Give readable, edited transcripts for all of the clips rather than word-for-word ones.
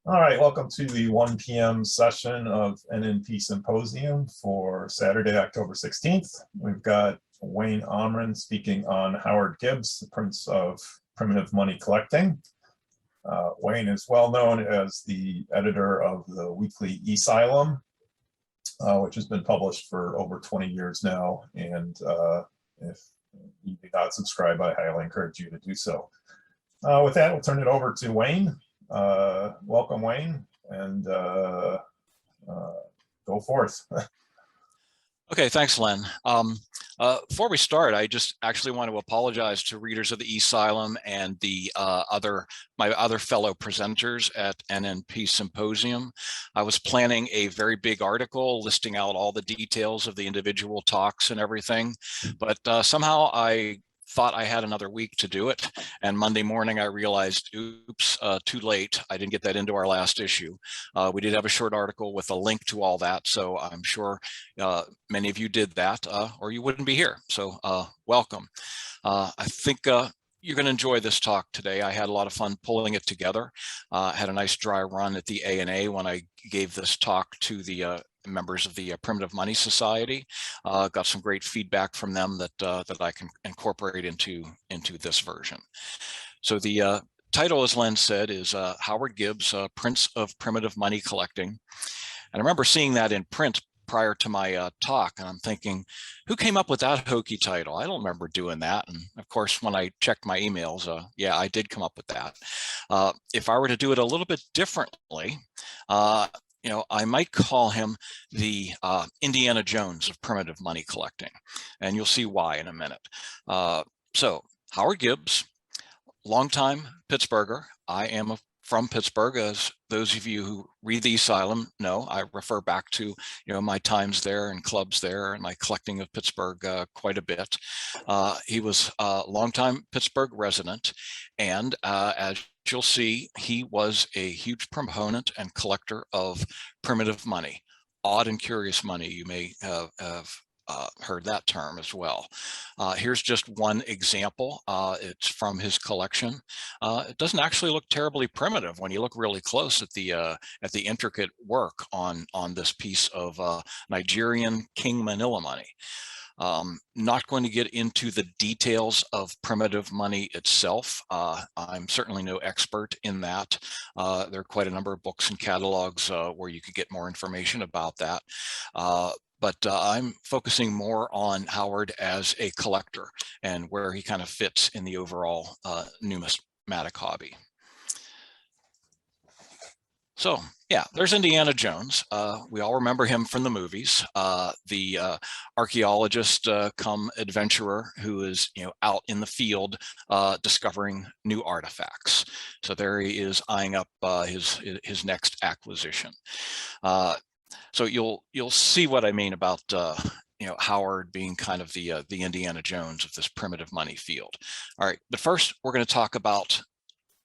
All right, welcome to the 1 p.m. session of NNP Symposium for Saturday, October 16th. We've got Wayne Homren speaking on Howard Gibbs, the Prince of Primitive Money Collecting. Wayne is well known as the editor of the weekly Asylum, which has been published for over 20 years now. And if you do not subscribe, I highly encourage you to do so. With that, we'll turn it over to Wayne. Welcome, Wayne, and go forth. Okay, thanks, Len. Before we start, I just actually want to apologize to readers of the Asylum and the my other fellow presenters at NNP Symposium. I was planning a very big article listing out all the details of the individual talks and everything, but somehow I thought I had another week to do it. And Monday morning, I realized, oops, too late. I didn't get that into our last issue. We did have a short article with a link to all that. So I'm sure many of you did that or you wouldn't be here. So welcome. I think you're going to enjoy this talk today. I had a lot of fun pulling it together. Had a nice dry run at the A&A when I gave this talk to the members of the Primitive Money Society. Got some great feedback from them that I can incorporate into this version. So the title, as Len said, is Howard Gibbs, Prince of Primitive Money Collecting. And I remember seeing that in print prior to my talk, and I'm thinking, who came up with that hokey title? I don't remember doing that. And of course, when I checked my emails, yeah, I did come up with that. If I were to do it a little bit differently, you know, I might call him the Indiana Jones of primitive money collecting, and you'll see why in a minute. So Howard Gibbs, longtime Pittsburgher. I am from Pittsburgh, as those of you who read the Asylum know. I refer back to my times there and clubs there and my collecting of Pittsburgh quite a bit. He was a longtime Pittsburgh resident, and as you'll see, he was a huge proponent and collector of primitive money, odd and curious money. You may have heard that term as well. Here's just one example. It's from his collection. It doesn't actually look terribly primitive when you look really close at the intricate work on this piece of Nigerian King Manila money. Not going to get into the details of primitive money itself. I'm certainly no expert in that. There are quite a number of books and catalogs where you could get more information about that. But I'm focusing more on Howard as a collector and where he kind of fits in the overall numismatic hobby. So yeah, there's Indiana Jones. We all remember him from the movies. The archaeologist come adventurer who is out in the field discovering new artifacts. So there he is eyeing up his next acquisition. So you'll see what I mean about Howard being kind of the Indiana Jones of this primitive money field. All right, but first we're going to talk about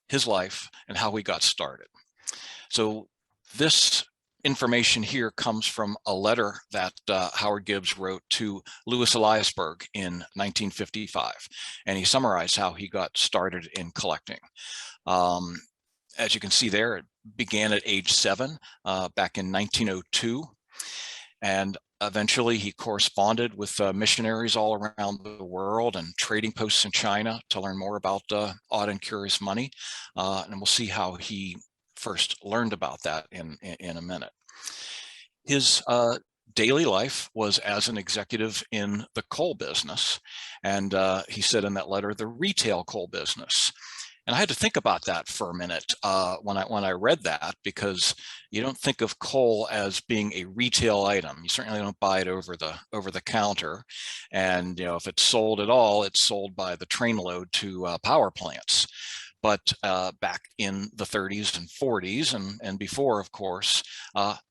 his life and how he got started. So this information here comes from a letter that Howard Gibbs wrote to Louis Eliasberg in 1955, and he summarized how he got started in collecting. As you can see there, it began at age 7 back in 1902, and eventually he corresponded with missionaries all around the world and trading posts in China to learn more about odd and curious money, and we'll see how he first learned about that in a minute. His daily life was as an executive in the coal business, and he said in that letter, the retail coal business. And I had to think about that for a minute when I read that, because you don't think of coal as being a retail item. You certainly don't buy it over the counter, and if it's sold at all, it's sold by the trainload to power plants. But back in the 30s and 40s and before, of course,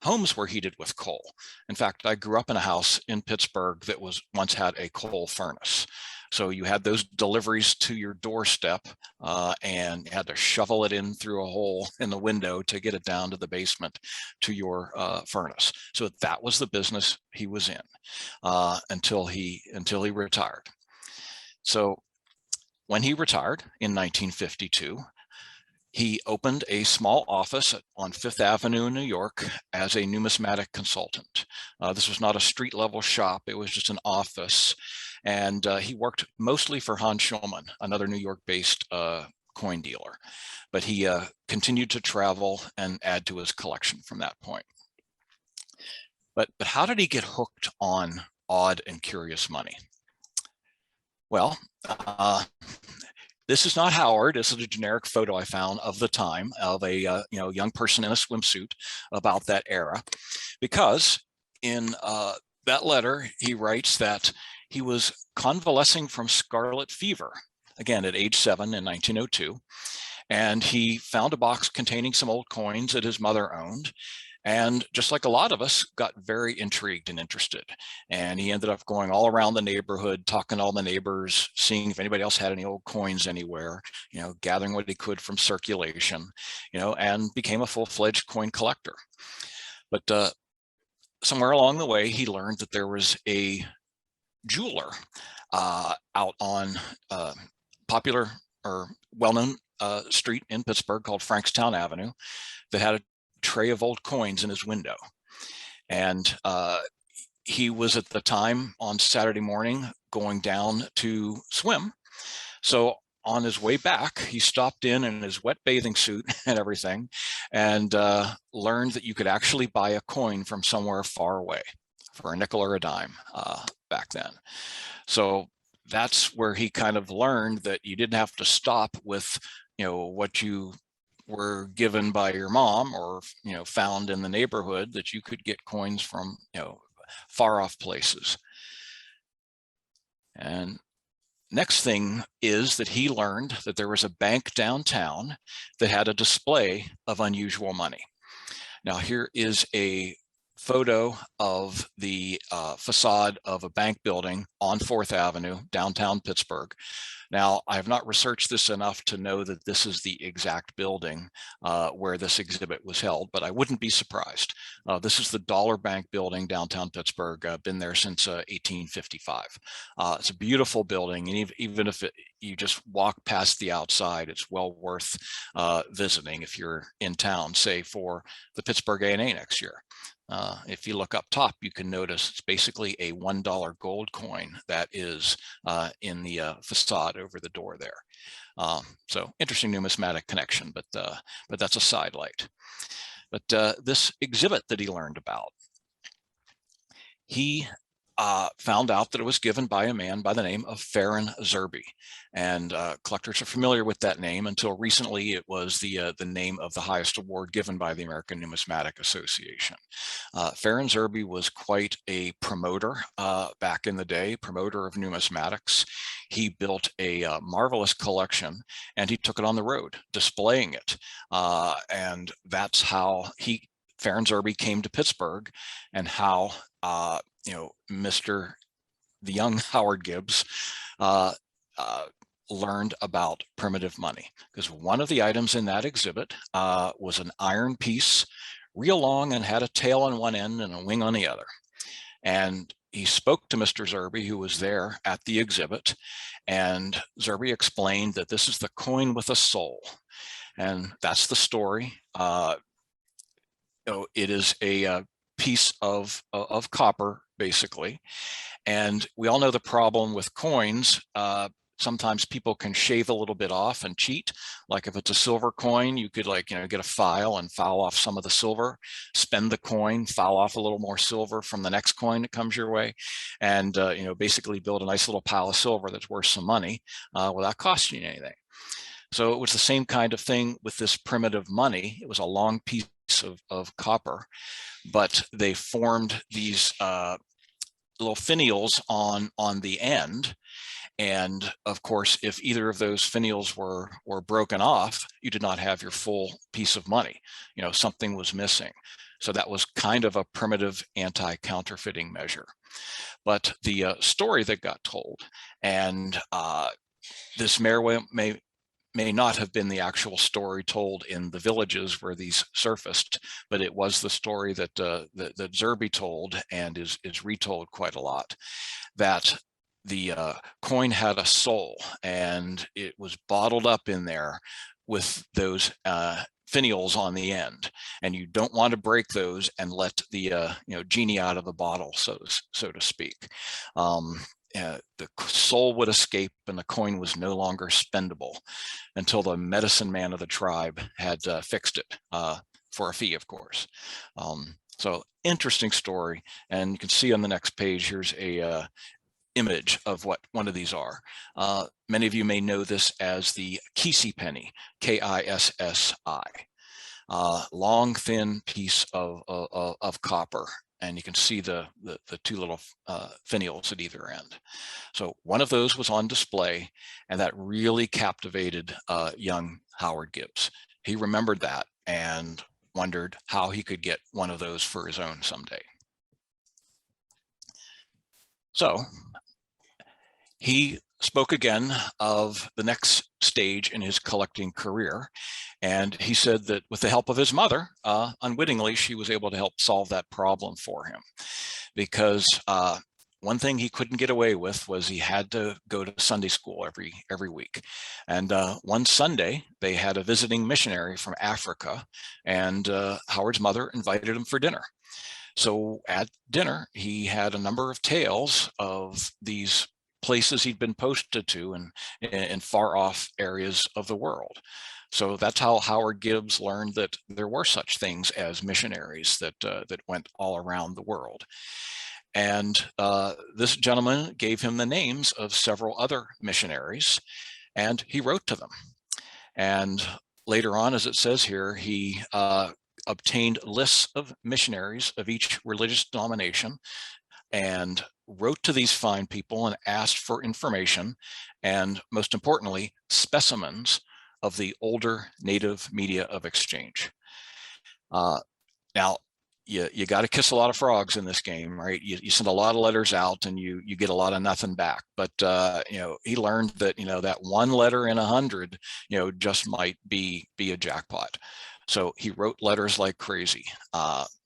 homes were heated with coal. In fact, I grew up in a house in Pittsburgh that once had a coal furnace. So you had those deliveries to your doorstep and you had to shovel it in through a hole in the window to get it down to the basement to your furnace. So that was the business he was in until he retired. So when he retired in 1952, he opened a small office on Fifth Avenue in New York as a numismatic consultant. This was not a street level shop, it was just an office. And he worked mostly for Hans Schulman, another New York-based coin dealer. But he continued to travel and add to his collection from that point. But how did he get hooked on odd and curious money? Well, this is not Howard. This is a generic photo I found of the time of a young person in a swimsuit about that era, because in that letter he writes that he was convalescing from scarlet fever, again at age 7 in 1902, and he found a box containing some old coins that his mother owned. And just like a lot of us, got very intrigued and interested. And he ended up going all around the neighborhood, talking to all the neighbors, seeing if anybody else had any old coins anywhere, gathering what he could from circulation, and became a full-fledged coin collector. But somewhere along the way, he learned that there was a jeweler out on popular or well-known street in Pittsburgh called Frankstown Avenue that had a tray of old coins in his window. And he was at the time on Saturday morning going down to swim. So on his way back, he stopped in his wet bathing suit and everything, and learned that you could actually buy a coin from somewhere far away for a nickel or a dime back then. So that's where he kind of learned that you didn't have to stop with what you were given by your mom or found in the neighborhood, that you could get coins from far off places. And next thing is that he learned that there was a bank downtown that had a display of unusual money. Now here is a photo of the facade of a bank building on 4th Avenue, downtown Pittsburgh. Now, I have not researched this enough to know that this is the exact building where this exhibit was held, but I wouldn't be surprised. This is the Dollar Bank building, downtown Pittsburgh. Been there since 1855. It's a beautiful building, and even if you just walk past the outside, it's well worth visiting if you're in town, say for the Pittsburgh A&A next year. If you look up top, you can notice it's basically a $1 gold coin that is in the facade over the door there. So interesting numismatic connection, but that's a sidelight. But this exhibit that he learned about, he found out that it was given by a man by the name of Farron Zerbe. And collectors are familiar with that name. Until recently, it was the name of the highest award given by the American Numismatic Association. Farron Zerbe was quite a promoter back in the day, promoter of numismatics. He built a marvelous collection, and he took it on the road, displaying it. And that's how Farron Zerbe came to Pittsburgh, and how the young Howard Gibbs learned about primitive money, because one of the items in that exhibit was an iron piece, real long, and had a tail on one end and a wing on the other. And he spoke to Mr. Zerbe, who was there at the exhibit, and Zerbe explained that this is the coin with a soul. And that's the story. It is a piece of copper, basically. And we all know the problem with coins. Sometimes people can shave a little bit off and cheat. Like if it's a silver coin, you could get a file and file off some of the silver, spend the coin, file off a little more silver from the next coin that comes your way, and basically build a nice little pile of silver that's worth some money without costing you anything. So it was the same kind of thing with this primitive money. It was a long piece of copper, but they formed these little finials on the end. And of course, if either of those finials were broken off, you did not have your full piece of money. Something was missing. So that was kind of a primitive anti-counterfeiting measure. But the story that got told, and this may not have been the actual story told in the villages where these surfaced, but it was the story that that Zerbe told, and is retold quite a lot, that the coin had a soul, and it was bottled up in there with those finials on the end, and you don't want to break those and let the genie out of the bottle, so to speak. The soul would escape and the coin was no longer spendable until the medicine man of the tribe had fixed it, for a fee, of course. So interesting story. And you can see on the next page, here's a image of what one of these are. Many of you may know this as the Kissi penny, Kissi. Long, thin piece of copper. And you can see the two little finials at either end. So one of those was on display, and that really captivated young Howard Gibbs. He remembered that and wondered how he could get one of those for his own someday. So he spoke again of the next stage in his collecting career. And he said that with the help of his mother, unwittingly, she was able to help solve that problem for him. Because one thing he couldn't get away with was he had to go to Sunday school every week. And one Sunday, they had a visiting missionary from Africa, and Howard's mother invited him for dinner. So at dinner, he had a number of tales of these places he'd been posted to in far off areas of the world. So that's how Howard Gibbs learned that there were such things as missionaries that went all around the world. And this gentleman gave him the names of several other missionaries, and he wrote to them. And later on, as it says here, he obtained lists of missionaries of each religious denomination and wrote to these fine people and asked for information, and most importantly, specimens of the older native media of exchange. Now, you got to kiss a lot of frogs in this game, right? You send a lot of letters out and you get a lot of nothing back. But he learned that that one letter in 100 just might be a jackpot. So he wrote letters like crazy.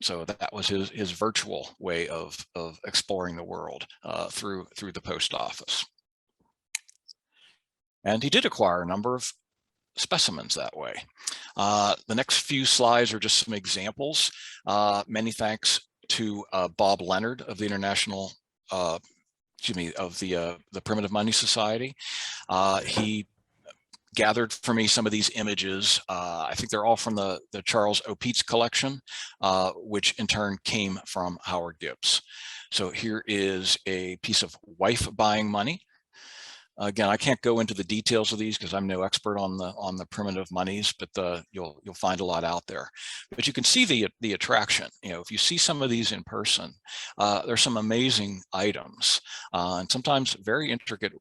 So that was his virtual way of exploring the world through the post office. And he did acquire a number of specimens that way. The next few slides are just some examples. Many thanks to Bob Leonard of the International, of the Primitive Money Society. He gathered for me some of these images. I think they're all from the Charles O'Peats collection, which in turn came from Howard Gibbs. So here is a piece of wife buying money. Again, I can't go into the details of these because I'm no expert on the primitive monies, but you'll find a lot out there. But you can see the attraction. If you see some of these in person, there's some amazing items and sometimes very intricate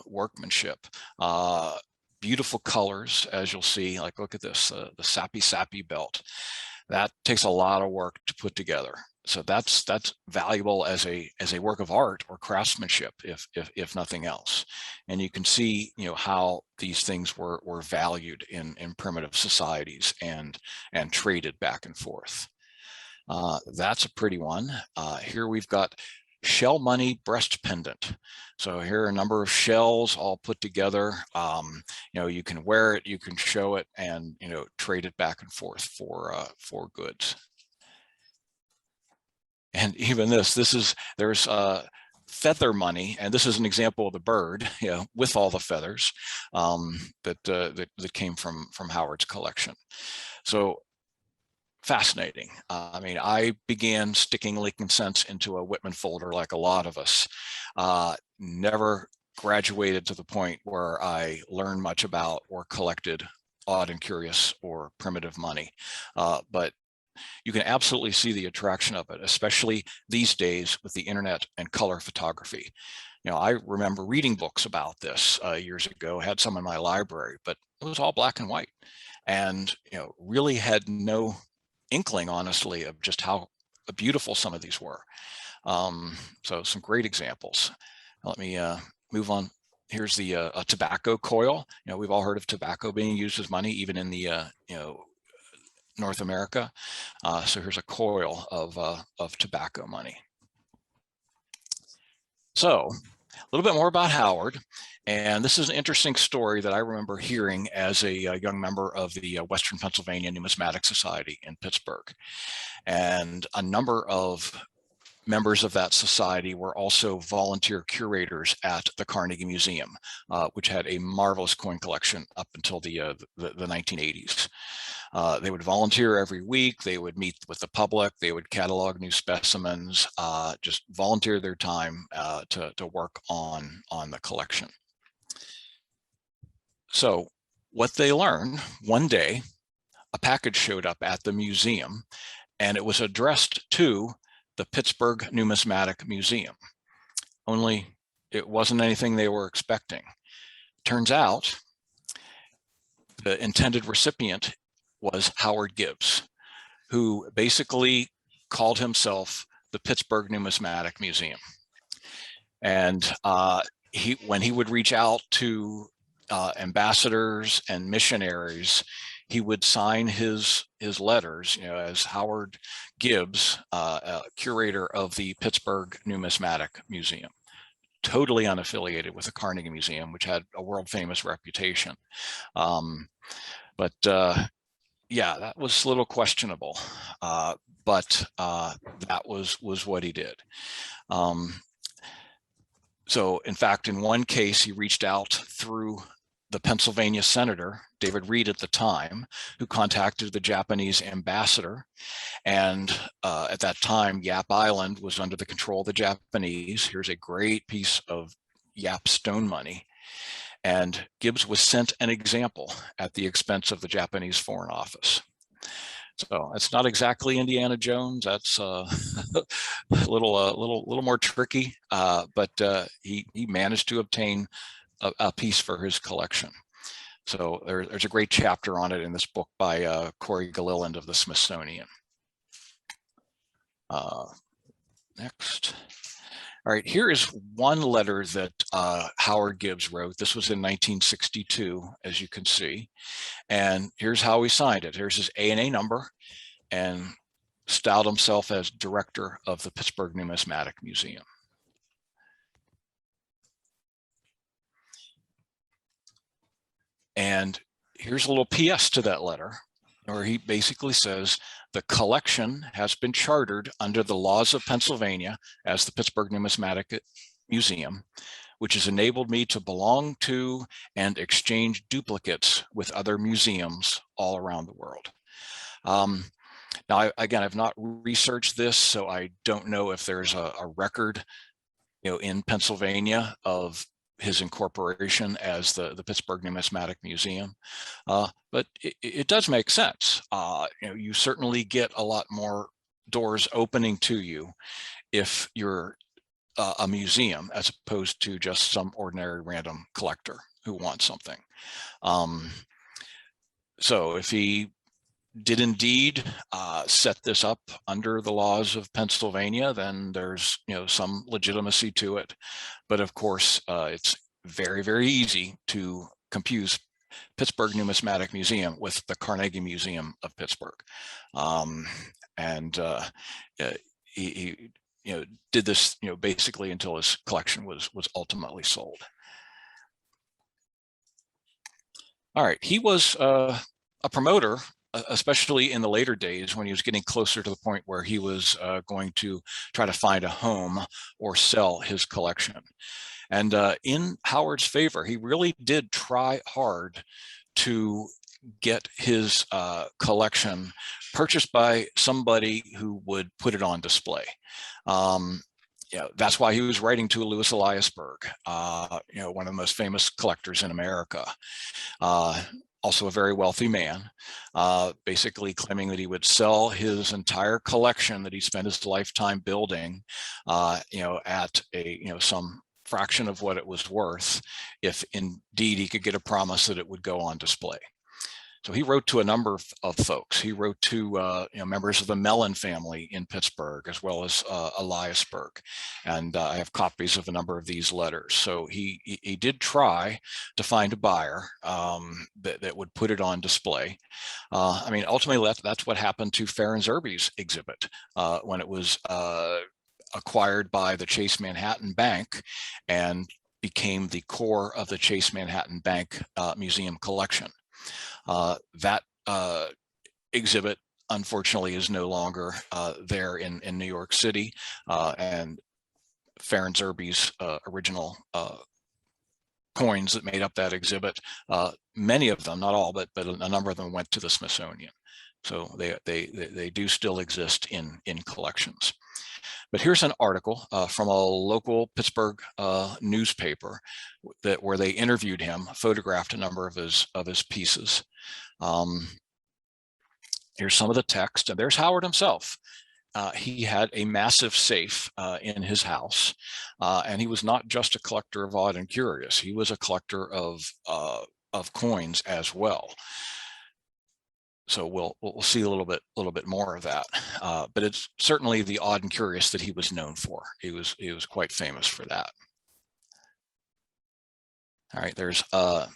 workmanship. Beautiful colors, as you'll see. Like, look at this, the sappy belt. That takes a lot of work to put together. So that's valuable as a work of art or craftsmanship, if nothing else. And you can see how these things were valued in primitive societies and traded back and forth. That's a pretty one. Here we've got shell money breast pendant. So here are a number of shells all put together. You can wear it, you can show it, and trade it back and forth for goods. And even there's feather money, and this is an example of the bird, with all the feathers that came from Howard's collection. So fascinating. I mean, I began sticking Lincoln cents into a Whitman folder like a lot of us. Never graduated to the point where I learned much about or collected odd and curious or primitive money, but you can absolutely see the attraction of it, especially these days with the internet and color photography. I remember reading books about this years ago, had some in my library, but it was all black and white, and really had no inkling, honestly, of just how beautiful some of these were. So some great examples. Let me move on. Here's the a tobacco coil. We've all heard of tobacco being used as money, even in the North America. So here's a coil of tobacco money. So little bit more about Howard. And this is an interesting story that I remember hearing as a young member of the Western Pennsylvania Numismatic Society in Pittsburgh. And a number of members of that society were also volunteer curators at the Carnegie Museum, which had a marvelous coin collection up until the 1980s. They would volunteer every week. They would meet with the public. They would catalog new specimens, just volunteer their time to work on the collection. So what they learned, one day, a package showed up at the museum, and it was addressed to the Pittsburgh Numismatic Museum. Only it wasn't anything they were expecting. Turns out the intended recipient was Howard Gibbs, who basically called himself the Pittsburgh Numismatic Museum. And when he would reach out to ambassadors and missionaries, he would sign his letters, as Howard Gibbs, curator of the Pittsburgh Numismatic Museum, totally unaffiliated with the Carnegie Museum, which had a world famous reputation. Yeah, that was a little questionable, but that was what he did. So in fact, in one case, he reached out through the Pennsylvania senator, David Reed at the time, who contacted the Japanese ambassador. And at that time, Yap Island was under the control of the Japanese. Here's a great piece of Yap stone money. And Gibbs was sent an example at the expense of the Japanese Foreign Office. So it's not exactly Indiana Jones. That's a little more tricky, but he managed to obtain a piece for his collection. So there's a great chapter on it in this book by Corey Gilliland of the Smithsonian. Next. All right, here is one letter that Howard Gibbs wrote. This was in 1962, as you can see. And here's how he signed it. Here's his A&A number, and styled himself as director of the Pittsburgh Numismatic Museum. And here's a little PS to that letter, where he basically says, the collection has been chartered under the laws of Pennsylvania as the Pittsburgh Numismatic Museum, which has enabled me to belong to and exchange duplicates with other museums all around the world. Now, again, I've not researched this, so I don't know if there's a record, in Pennsylvania of his incorporation as the Pittsburgh Numismatic Museum, but it does make sense. You certainly get a lot more doors opening to you if you're a museum as opposed to just some ordinary random collector who wants something. So if he did indeed set this up under the laws of Pennsylvania, then there's some legitimacy to it. But of course, it's very, very easy to confuse Pittsburgh Numismatic Museum with the Carnegie Museum of Pittsburgh. He did this basically until his collection was ultimately sold. All right, he was a promoter, especially in the later days when he was getting closer to the point where he was going to try to find a home or sell his collection. And in Howard's favor, he really did try hard to get his collection purchased by somebody who would put it on display. That's why he was writing to Louis Eliasberg, one of the most famous collectors in America. Also a very wealthy man, basically claiming that he would sell his entire collection that he spent his lifetime building, at some fraction of what it was worth, if indeed he could get a promise that it would go on display. So he wrote to a number of folks. He wrote to members of the Mellon family in Pittsburgh, as well as Eliasberg. And I have copies of a number of these letters. So he did try to find a buyer that would put it on display. Ultimately, that's what happened to Farron Zerbe's exhibit when it was acquired by the Chase Manhattan Bank and became the core of the Chase Manhattan Bank Museum collection. That exhibit, unfortunately, is no longer there in New York City, and Farron Zerbe's original coins that made up that exhibit, many of them, not all, but a number of them went to the Smithsonian. So they do still exist in collections. But here's an article from a local Pittsburgh newspaper where they interviewed him, photographed a number of his pieces. Here's some of the text, and there's Howard himself. He had a massive safe in his house, and he was not just a collector of odd and curious. He was a collector of coins as well. So we'll see a little bit more of that, but it's certainly the odd and curious that he was known for. He was quite famous for that. All right, there's a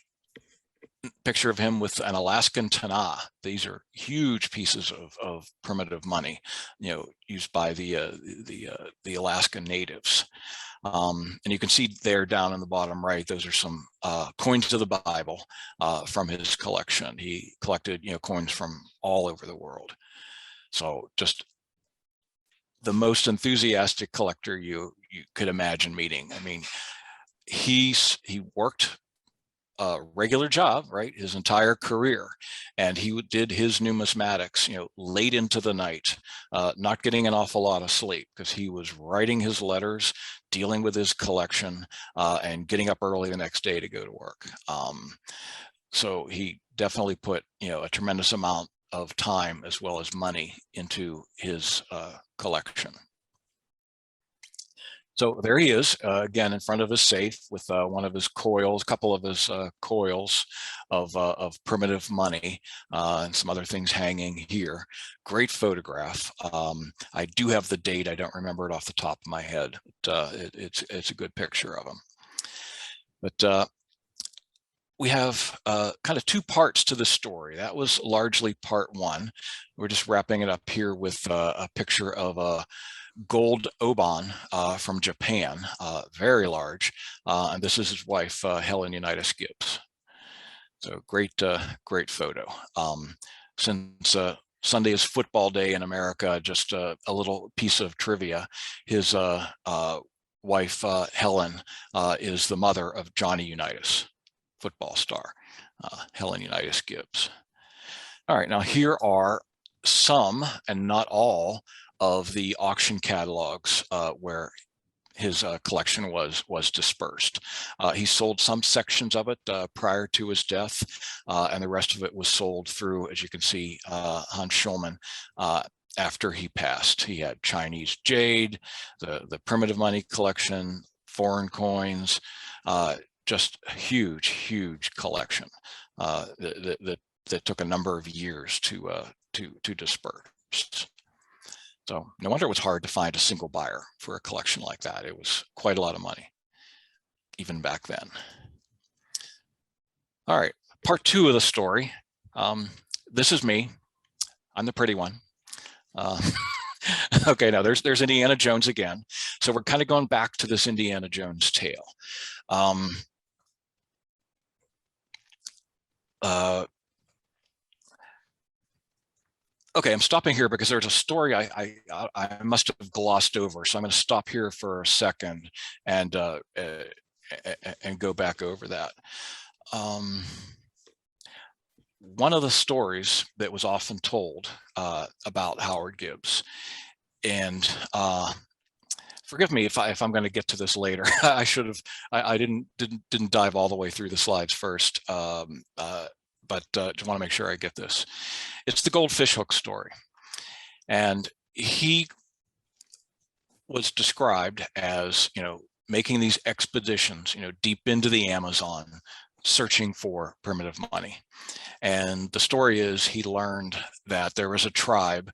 picture of him with an Alaskan tana. These are huge pieces of primitive money, used by the Alaskan natives. And you can see there down in the bottom right, those are some coins of the Bible from his collection. He collected, coins from all over the world. So just the most enthusiastic collector you could imagine meeting. I mean, he worked a regular job, right, his entire career, and he did his numismatics, late into the night, not getting an awful lot of sleep because he was writing his letters, dealing with his collection, and getting up early the next day to go to work. So he definitely put, a tremendous amount of time as well as money into his collection. So there he is, again, in front of his safe with one of his coils, a couple of his coils of primitive money, and some other things hanging here. Great photograph. I do have the date. I don't remember it off the top of my head, but it's a good picture of him. But we have kind of two parts to the story. That was largely part one. We're just wrapping it up here with a picture of a gold oban from Japan, very large, and this is his wife, Helen Unitas Gibbs. So great photo. Since Sunday is football day in America, just a little piece of trivia. His wife, Helen, is the mother of Johnny Unitas, football star, Helen Unitas Gibbs. All right, now here are some, and not all, of the auction catalogs where his collection was dispersed. He sold some sections of it prior to his death, and the rest of it was sold through, as you can see, Hans Schulman after he passed. He had Chinese jade, the primitive money collection, foreign coins, just a huge collection that took a number of years to disperse. So no wonder it was hard to find a single buyer for a collection like that. It was quite a lot of money, even back then. All right, part two of the story. This is me. I'm the pretty one. Okay, now there's Indiana Jones again. So we're kind of going back to this Indiana Jones tale. Okay, I'm stopping here because there's a story I must have glossed over. So I'm going to stop here for a second and go back over that. One of the stories that was often told about Howard Gibbs, and forgive me if I'm going to get to this later. I should have. I didn't dive all the way through the slides first. But just want to make sure I get this. It's the goldfish hook story. And he was described as, making these expeditions, deep into the Amazon, searching for primitive money. And the story is he learned that there was a tribe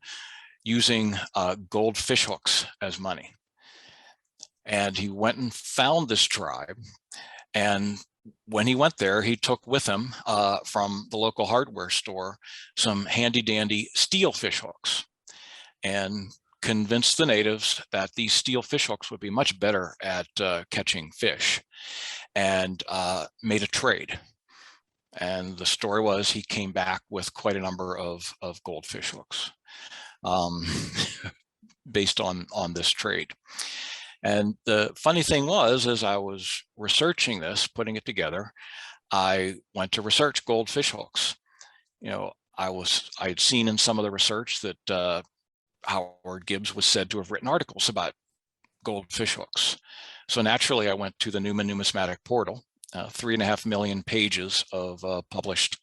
using goldfish hooks as money. And he went and found this tribe, and when he went there, he took with him from the local hardware store some handy dandy steel fish hooks and convinced the natives that these steel fish hooks would be much better at catching fish, and made a trade. And the story was he came back with quite a number of goldfish hooks based on this trade. And the funny thing was, as I was researching this, putting it together, I went to research goldfish hooks. You know, I had seen in some of the research that Howard Gibbs was said to have written articles about goldfish hooks. So naturally, I went to the Newman Numismatic Portal, 3.5 million pages of published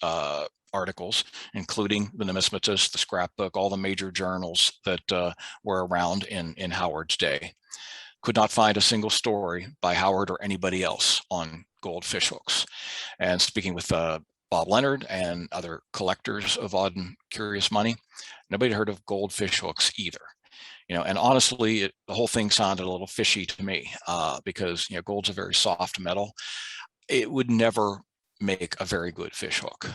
articles, including the Numismatist, the Scrapbook, all the major journals that were around in Howard's day. Could not find a single story by Howard or anybody else on goldfish hooks. And speaking with Bob Leonard and other collectors of odd and curious money, nobody heard of goldfish hooks either. You know, and honestly, the whole thing sounded a little fishy to me because, you know, gold's a very soft metal. It would never make a very good fish hook.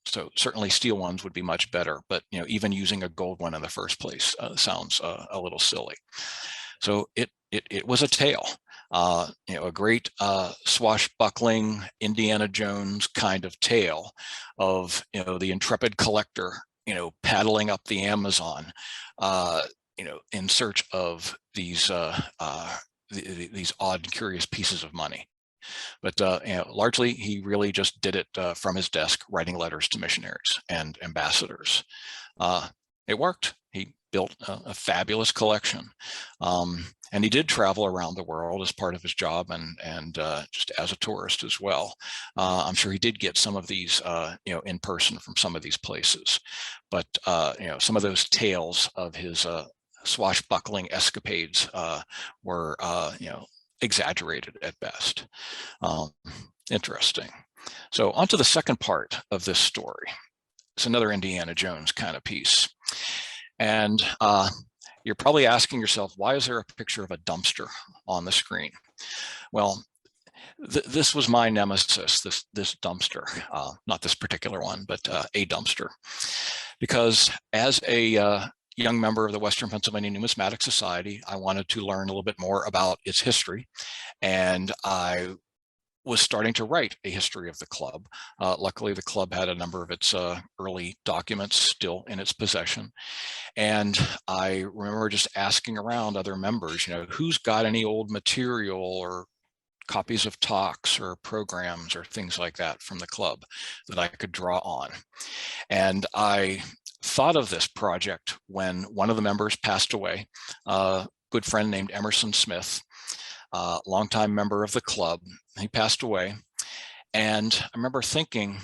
So certainly steel ones would be much better, but, you know, even using a gold one in the first place sounds a little silly. So it was a tale, you know, a great swashbuckling Indiana Jones kind of tale of, you know, the intrepid collector, you know, paddling up the Amazon, you know, in search of these odd, curious pieces of money. But you know, largely, he really just did it from his desk, writing letters to missionaries and ambassadors. It worked. He built a fabulous collection. And he did travel around the world as part of his job and just as a tourist as well. I'm sure he did get some of these, you know, in person from some of these places. But, you know, some of those tales of his swashbuckling escapades were, you know, exaggerated at best. Interesting. So on to the second part of this story. It's another Indiana Jones kind of piece. And you're probably asking yourself, why is there a picture of a dumpster on the screen? Well, this was my nemesis, this dumpster, not this particular one, but a dumpster. Because as a young member of the Western Pennsylvania Numismatic Society, I wanted to learn a little bit more about its history. And I was starting to write a history of the club. Luckily, the club had a number of its early documents still in its possession. And I remember just asking around other members, you know, who's got any old material or copies of talks or programs or things like that from the club that I could draw on. And I thought of this project when one of the members passed away, a good friend named Emerson Smith, longtime member of the club. He passed away. And I remember thinking,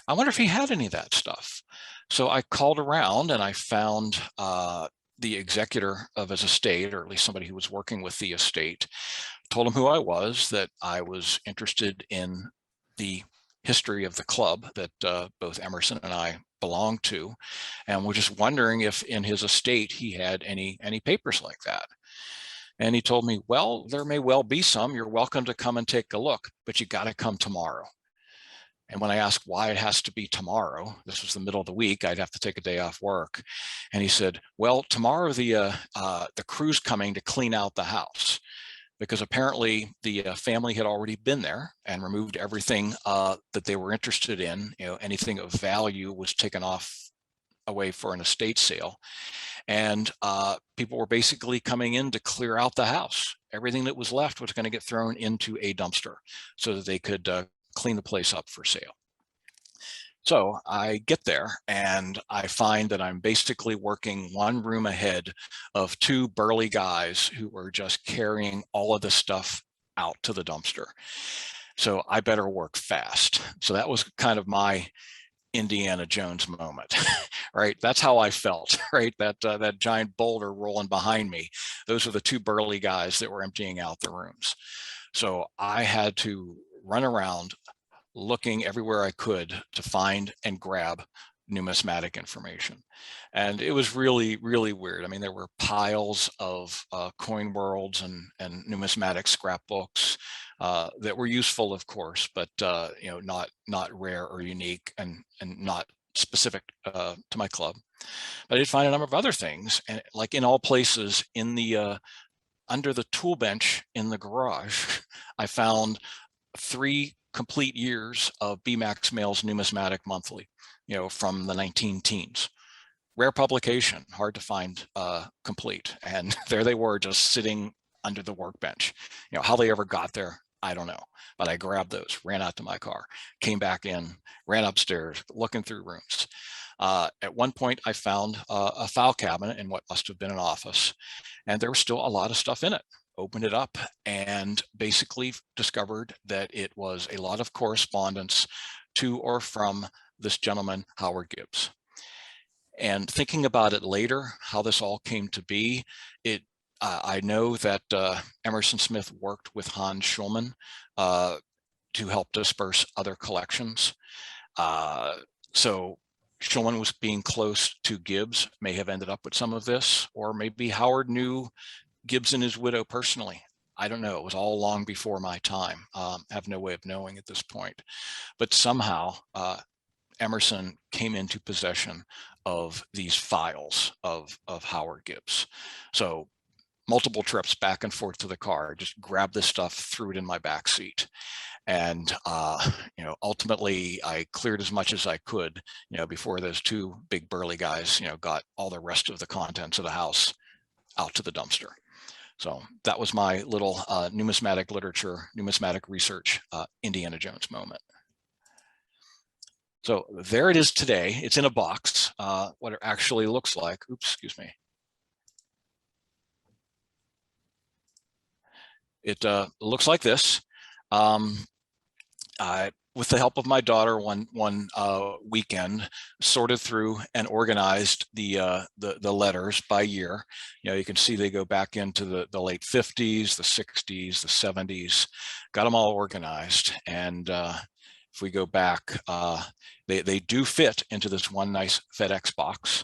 I wonder if he had any of that stuff. So I called around and I found the executor of his estate, or at least somebody who was working with the estate, told him who I was, that I was interested in the history of the club that both Emerson and I belonged to, and we're just wondering if in his estate he had any papers like that. And he told me, well, there may well be some. You're welcome to come and take a look, but you got to come tomorrow. And when I asked why it has to be tomorrow, this was the middle of the week, I'd have to take a day off work. And he said, well, tomorrow the crew's coming to clean out the house, because apparently the family had already been there and removed everything that they were interested in. You know, anything of value was taken away for an estate sale. And people were basically coming in to clear out the house. Everything that was left was going to get thrown into a dumpster so that they could clean the place up for sale. So I get there and I find that I'm basically working one room ahead of two burly guys who were just carrying all of this stuff out to the dumpster. So I better work fast. So that was kind of my Indiana Jones moment, right? That's how I felt, right? That giant boulder rolling behind me. Those were the two burly guys that were emptying out the rooms. So I had to run around looking everywhere I could to find and grab numismatic information. And it was really, really weird. I mean, there were piles of coin worlds and numismatic scrapbooks that were useful, of course, but you know, not rare or unique, and not specific to my club. But I did find a number of other things, and like in all places, in the under the tool bench in the garage, I found 3 complete years of B. Max Mail's Numismatic Monthly, from the 19-teens. Rare publication, hard to find complete. And there they were, just sitting under the workbench. How they ever got there, I don't know. But I grabbed those, ran out to my car, came back in, ran upstairs, looking through rooms. At one point, I found a file cabinet in what must have been an office, and there was still a lot of stuff in it. Opened it up and basically discovered that it was a lot of correspondence to or from this gentleman, Howard Gibbs. And thinking about it later, how this all came to be, I know that Emerson Smith worked with Hans Schulman to help disperse other collections. So Schulman was being close to Gibbs, may have ended up with some of this, or maybe Howard knew Gibbs and his widow personally. I don't know. It was all long before my time. Have no way of knowing at this point. But somehow Emerson came into possession of these files of Howard Gibbs. So multiple trips back and forth to the car, just grabbed this stuff, threw it in my back seat. And, ultimately I cleared as much as I could, before those 2 big burly guys, got all the rest of the contents of the house out to the dumpster. So that was my little numismatic literature, numismatic research, Indiana Jones moment. So there it is today. It's in a box. What it actually looks like, oops, excuse me. It looks like this. With the help of my daughter, one weekend, sorted through and organized the letters by year. You can see they go back into the late 50s, the 60s, the 70s. Got them all organized, and if we go back, they do fit into this one nice FedEx box,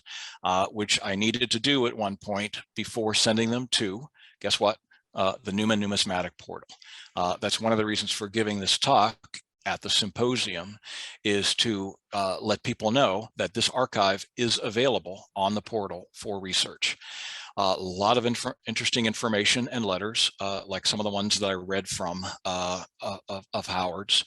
which I needed to do at one point before sending them to, guess what? The Newman Numismatic Portal. That's one of the reasons for giving this talk at the symposium, is to let people know that this archive is available on the portal for research. A lot of interesting information and letters, like some of the ones that I read from of Howard's.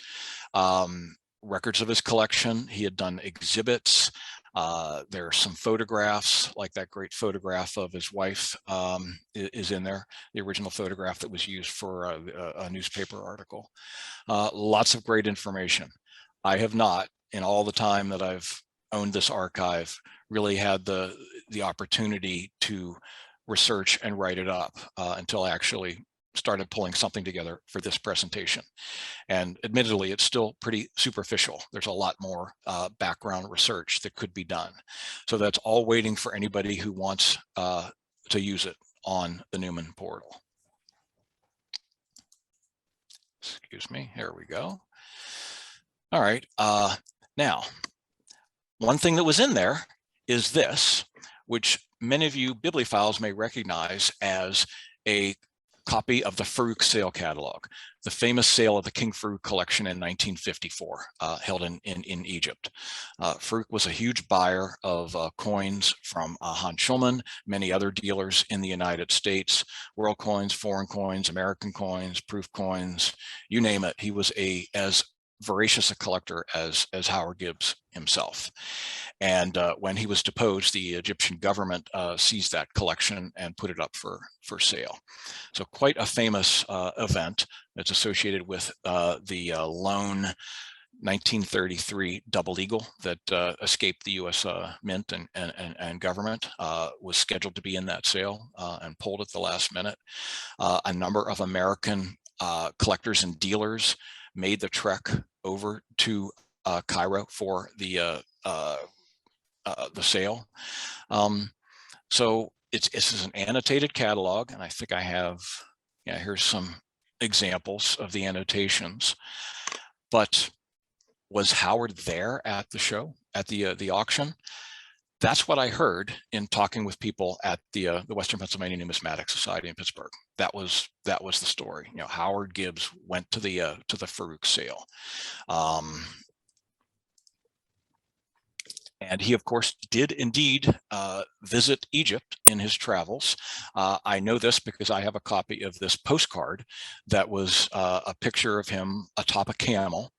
Records of his collection. He had done exhibits. There are some photographs, like that great photograph of his wife is in there, the original photograph that was used for a newspaper article. Lots of great information. I have not, in all the time that I've owned this archive, really had the opportunity to research and write it up until I actually started pulling something together for this presentation. And admittedly, it's still pretty superficial. There's a lot more background research that could be done. So that's all waiting for anybody who wants to use it on the Newman portal. Excuse me, here we go. All right, now, one thing that was in there is this, which many of you bibliophiles may recognize as a copy of the Farouk sale catalog, the famous sale of the King Farouk collection in 1954, held in Egypt. Farouk was a huge buyer of coins from Hans Schulman, many other dealers in the United States, world coins, foreign coins, American coins, proof coins, you name it. He was as voracious a collector as Howard Gibbs himself. And when he was deposed, the Egyptian government seized that collection and put it up for sale. So quite a famous event that's associated with the lone 1933 double eagle that escaped the U.S. Mint and government, was scheduled to be in that sale and pulled at the last minute. A number of American collectors and dealers made the trek over to Cairo for the sale. So it's an annotated catalog, and I think I have, here's some examples of the annotations. But was Howard there at the show, at the auction? That's what I heard in talking with people at the Western Pennsylvania Numismatic Society in Pittsburgh. That was the story. Howard Gibbs went to the Farouk sale, And he, of course, did indeed visit Egypt in his travels. I know this because I have a copy of this postcard that was a picture of him atop a camel.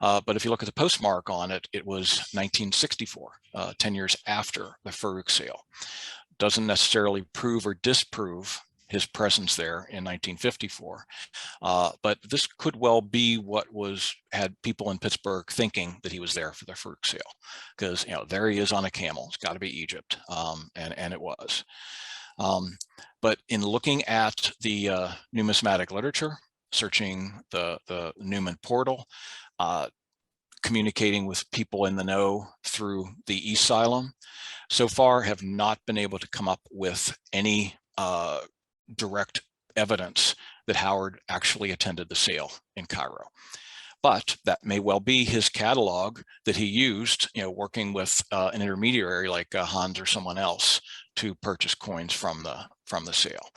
But if you look at the postmark on it, it was 1964, 10 years after the Farouk sale. Doesn't necessarily prove or disprove his presence there in 1954. But this could well be what had people in Pittsburgh thinking that he was there for the Farouk sale, because there he is on a camel. It's got to be Egypt, and it was. But in looking at the numismatic literature, searching the Newman portal, communicating with people in the know through the e-Asylum, so far have not been able to come up with any direct evidence that Howard actually attended the sale in Cairo. But that may well be his catalog that he used, working with an intermediary like Hans or someone else to purchase coins from the sale.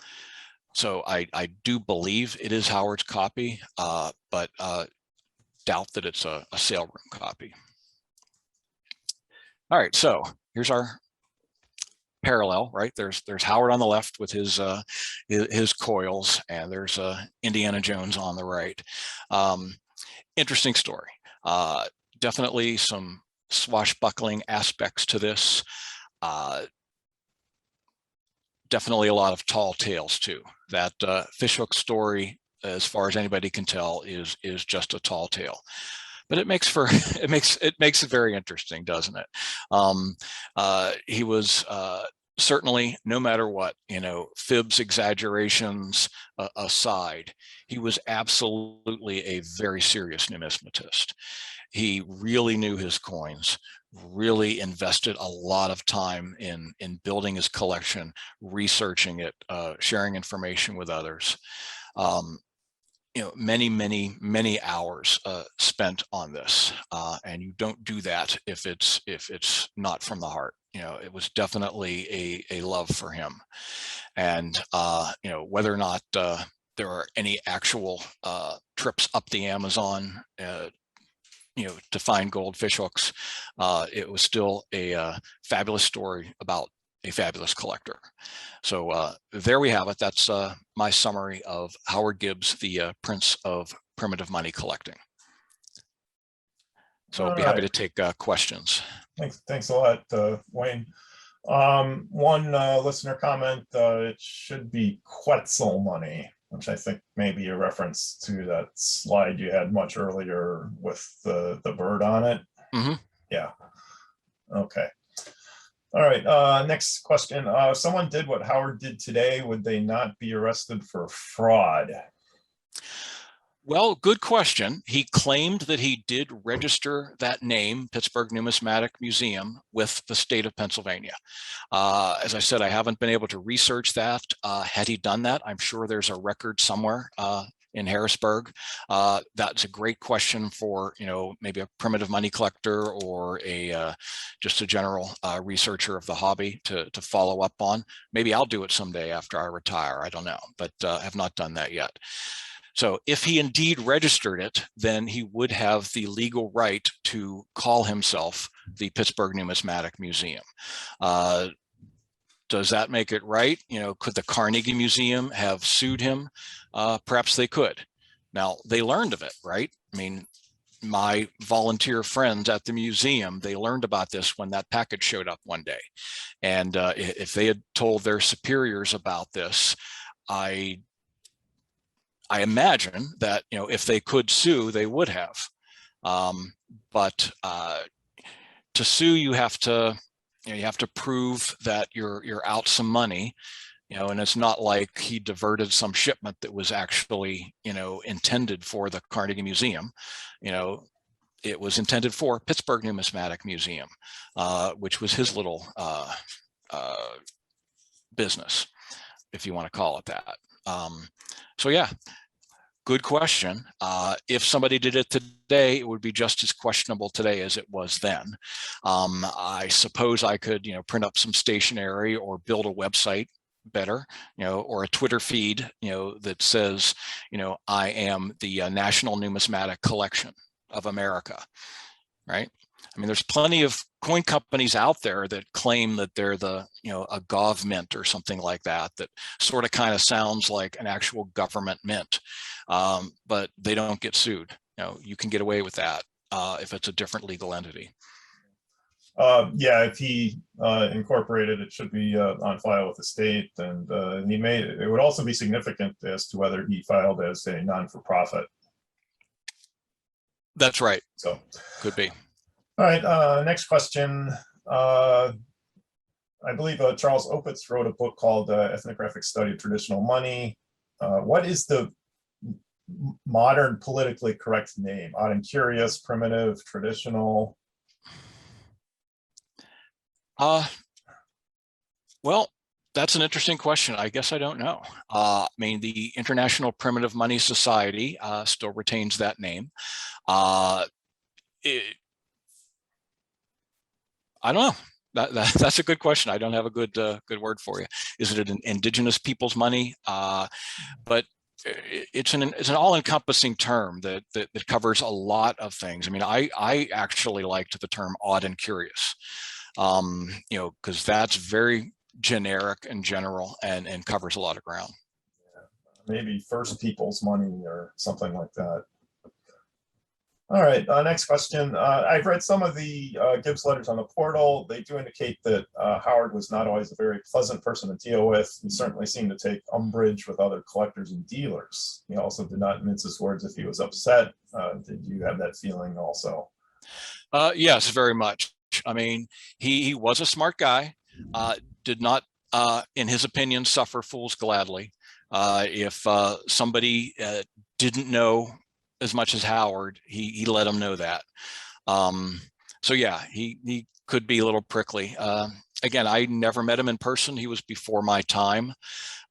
So I do believe it is Howard's copy, but doubt that it's a sale room copy. All right, so here's our parallel, right? There's Howard on the left with his coils, and there's Indiana Jones on the right. Interesting story. Definitely some swashbuckling aspects to this. Definitely a lot of tall tales too. That fishhook story, as far as anybody can tell, is just a tall tale. But it makes it very interesting, doesn't it? He was certainly, no matter what, fibs, exaggerations aside, he was absolutely a very serious numismatist. He really knew his coins, really invested a lot of time in building his collection, researching it, sharing information with others. Many hours spent on this, and you don't do that if it's not from the heart. It was definitely a love for him, and whether or not there are any actual trips up the Amazon, to find gold fish hooks, it was still a fabulous story about a fabulous collector. So there we have it. That's my summary of Howard Gibbs, the Prince of Primitive Money Collecting. So I'll be happy to take questions. Thanks a lot, Wayne. One listener comment, it should be Quetzal money, which I think may be a reference to that slide you had much earlier with the bird on it. Mm-hmm. Yeah. Okay. All right. Next question. Someone did what Howard did today. Would they not be arrested for fraud? Well, good question. He claimed that he did register that name, Pittsburgh Numismatic Museum, with the state of Pennsylvania. As I said, I haven't been able to research that. Had he done that, I'm sure there's a record somewhere in Harrisburg. That's a great question for maybe a primitive money collector or just a general researcher of the hobby to follow up on. Maybe I'll do it someday after I retire. I don't know, but I have not done that yet. So if he indeed registered it, then he would have the legal right to call himself the Pittsburgh Numismatic Museum. Does that make it right? Could the Carnegie Museum have sued him? Perhaps they could. Now, they learned of it, right? I mean, my volunteer friends at the museum, they learned about this when that package showed up one day. And if they had told their superiors about this, I imagine that, if they could sue, they would have. But to sue, you have to prove that you're out some money, and it's not like he diverted some shipment that was actually, intended for the Carnegie Museum. It was intended for Pittsburgh Numismatic Museum, which was his little business, if you want to call it that. So yeah, good question. If somebody did it today, it would be just as questionable today as it was then. I suppose I could, print up some stationery or build a website better, or a Twitter feed, that says, I am the National Numismatic Collection of America, right? I mean, there's plenty of coin companies out there that claim that they're the, a gov mint or something like that, that sort of kind of sounds like an actual government mint, but they don't get sued. You can get away with that if it's a different legal entity. Yeah, if he incorporated, it should be on file with the state, and it would also be significant as to whether he filed as a non-for-profit. That's right. So could be. All right, next question. I believe Charles Opitz wrote a book called Ethnographic Study of Traditional Money. What is the modern politically correct name? Odd and curious, primitive, traditional? Well, that's an interesting question. I guess I don't know. I mean, the International Primitive Money Society still retains that name. I don't know. That's a good question. I don't have a good word for you. Is it an indigenous people's money? But it's an all-encompassing term that covers a lot of things. I mean, I actually liked the term odd and curious, because that's very generic and general and covers a lot of ground. Maybe first people's money or something like that. All right, next question. I've read some of the Gibbs letters on the portal. They do indicate that Howard was not always a very pleasant person to deal with. He certainly seemed to take umbrage with other collectors and dealers. He also did not mince his words if he was upset. Did you have that feeling also? Yes, very much. I mean, he was a smart guy, did not, in his opinion, suffer fools gladly. If somebody didn't know as much as Howard, he let him know that. So yeah, he could be a little prickly. Again, I never met him in person. He was before my time.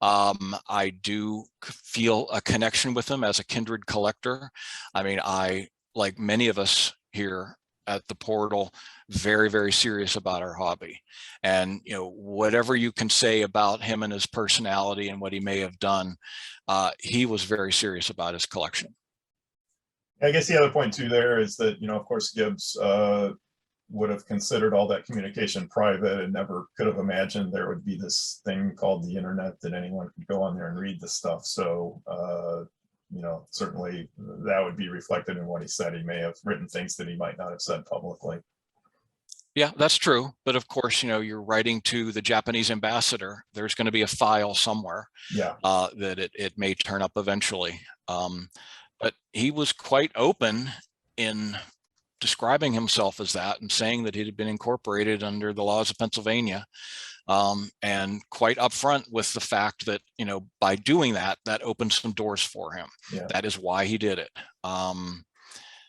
I do feel a connection with him as a kindred collector. I mean, I, like many of us here at the portal, very, very serious about our hobby. And, whatever you can say about him and his personality and what he may have done, he was very serious about his collection. I guess the other point too there is that, of course, Gibbs would have considered all that communication private and never could have imagined there would be this thing called the internet that anyone could go on there and read the stuff. So, certainly that would be reflected in what he said. He may have written things that he might not have said publicly. Yeah, that's true. But of course, you're writing to the Japanese ambassador. There's going to be a file somewhere that it may turn up eventually. But he was quite open in describing himself as that and saying that he had been incorporated under the laws of Pennsylvania, and quite upfront with the fact that, by doing that, that opened some doors for him. Yeah. That is why he did it.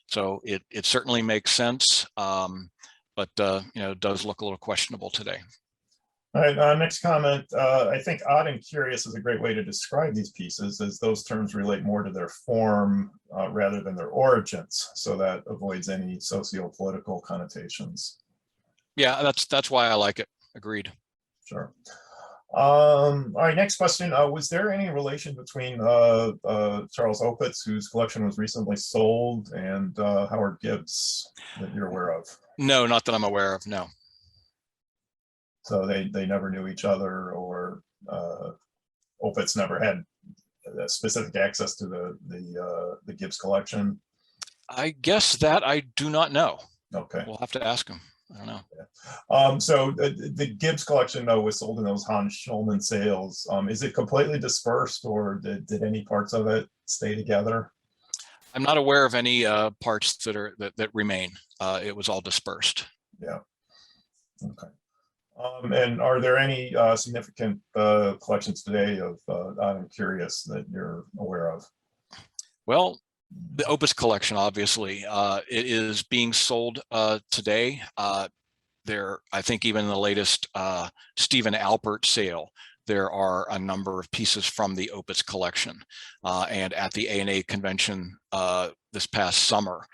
So it certainly makes sense, but it does look a little questionable today. All right, next comment. I think odd and curious is a great way to describe these pieces, as those terms relate more to their form rather than their origins. So that avoids any socio-political connotations. Yeah, that's why I like it. Agreed. Sure. All right, next question. Was there any relation between Charles Opitz, whose collection was recently sold, and Howard Gibbs that you're aware of? No, not that I'm aware of, no. So they never knew each other, or Opitz never had specific access to the Gibbs collection? I guess that I do not know. Okay. We'll have to ask him. I don't know. Yeah. So the Gibbs collection, though, was sold in those Hans Schulman sales. Is it completely dispersed, or did any parts of it stay together? I'm not aware of any parts that remain. It was all dispersed. Yeah. Okay. And are there any significant collections today of I'm curious that you're aware of? Well, the Opus collection, obviously, it is being sold today. I think even in the latest Stephen Alpert sale, there are a number of pieces from the Opus collection. And at the ANA convention this past summer,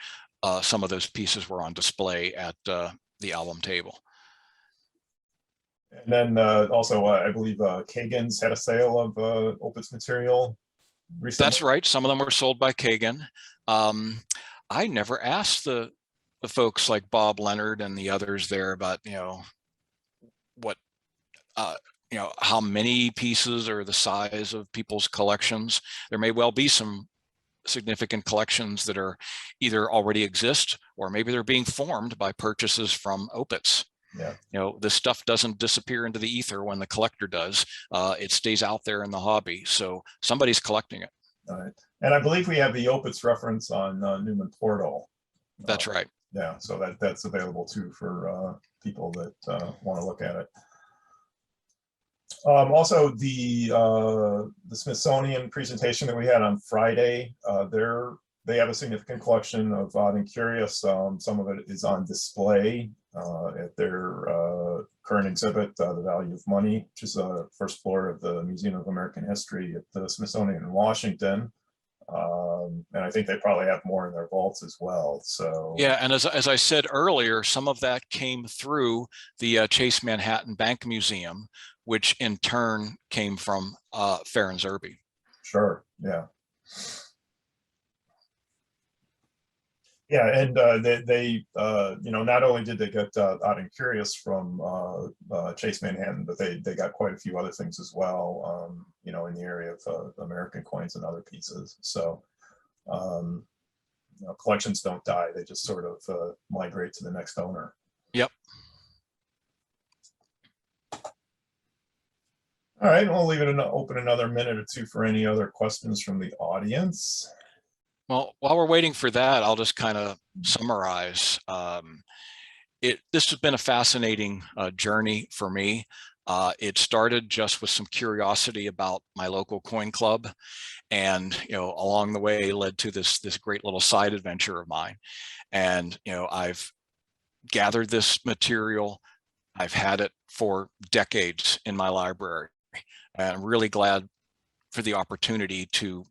some of those pieces were on display at the album table. And then also, I believe Kagan's had a sale of Opus material recently. That's right. Some of them were sold by Kagan. I never asked the the folks like Bob Leonard and the others there about, what, how many pieces or the size of people's collections. There may well be some significant collections that are either already exist or maybe they're being formed by purchases from opits. Yeah. This stuff doesn't disappear into the ether when the collector does. It stays out there in the hobby. So somebody's collecting it. All right. And I believe we have the opits reference on Newman Portal. That's right. Yeah, so that's available too for people that want to look at it. Also, the Smithsonian presentation that we had on Friday, they have a significant collection of odd and curious. Some of it is on display at their current exhibit, The Value of Money, which is the first floor of the Museum of American History at the Smithsonian in Washington. And I think they probably have more in their vaults as well. So yeah, and as I said earlier, some of that came through the Chase Manhattan Bank Museum, which in turn came from Fair and Zerby. Sure, yeah. Yeah, and they not only did they get odd and curious from Chase Manhattan, but they got quite a few other things as well, in the area of American coins and other pieces. So collections don't die; they just sort of migrate to the next owner. Yep. All right, we'll leave it open another minute or two for any other questions from the audience. Well, while we're waiting for that, I'll just kind of summarize. This has been a fascinating journey for me. It started just with some curiosity about my local coin club, and along the way led to this great little side adventure of mine. And I've gathered this material. I've had it for decades in my library, and I'm really glad for the opportunity to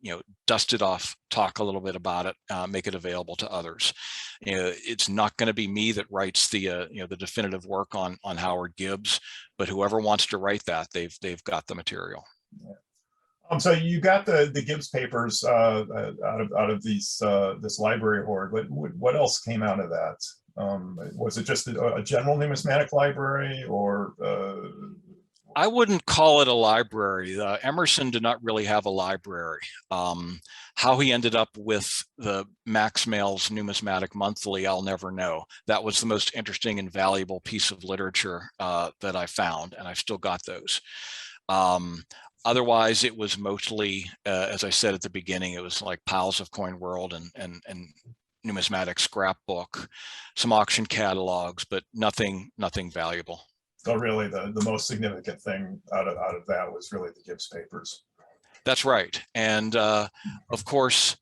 dust it off, talk a little bit about it, make it available to others. It's not going to be me that writes the the definitive work on Howard Gibbs, but whoever wants to write that, they've got the material. Yeah. So you got the Gibbs papers out of these this library hoard. What else came out of that? Was it just a general numismatic library, or I wouldn't call it a library. Emerson did not really have a library. How he ended up with the Max Mail's Numismatic Monthly, I'll never know. That was the most interesting and valuable piece of literature that I found, and I've still got those. Otherwise, it was mostly, as I said at the beginning, it was like piles of Coin World and numismatic scrapbook, some auction catalogs, but nothing valuable. So really the most significant thing out of that was really the Gibbs papers. That's right. And of course,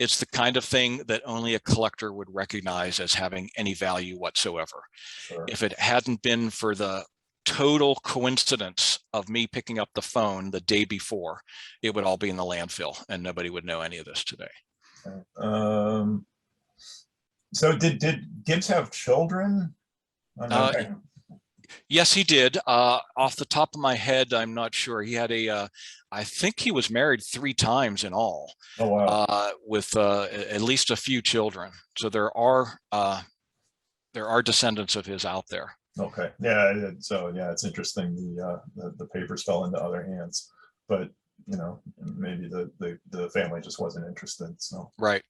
it's the kind of thing that only a collector would recognize as having any value whatsoever. Sure. If it hadn't been for the total coincidence of me picking up the phone the day before, it would all be in the landfill and nobody would know any of this today. Okay. So did Gibbs have children? Yes, he did. Off the top of my head, I'm not sure. He had I think he was married 3 times in all. Oh, wow. With at least a few children. So there are descendants of his out there. Okay. Yeah. So yeah, it's interesting. The papers fell into other hands, but maybe the family just wasn't interested. So right.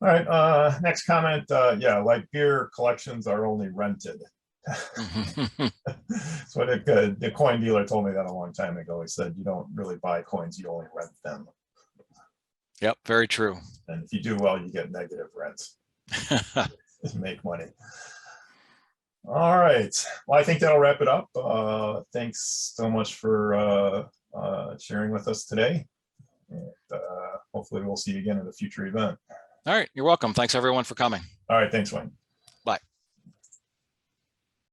All right. Next comment. Yeah, like beer collections are only rented. So the coin dealer told me that a long time ago. He said you don't really buy coins, you only rent them. Yep, very true. And if you do well, you get negative rent. Make money. All right. Well, I think that'll wrap it up. Thanks so much for sharing with us today. And hopefully we'll see you again at a future event. All right, you're welcome. Thanks everyone for coming. All right, thanks, Wayne.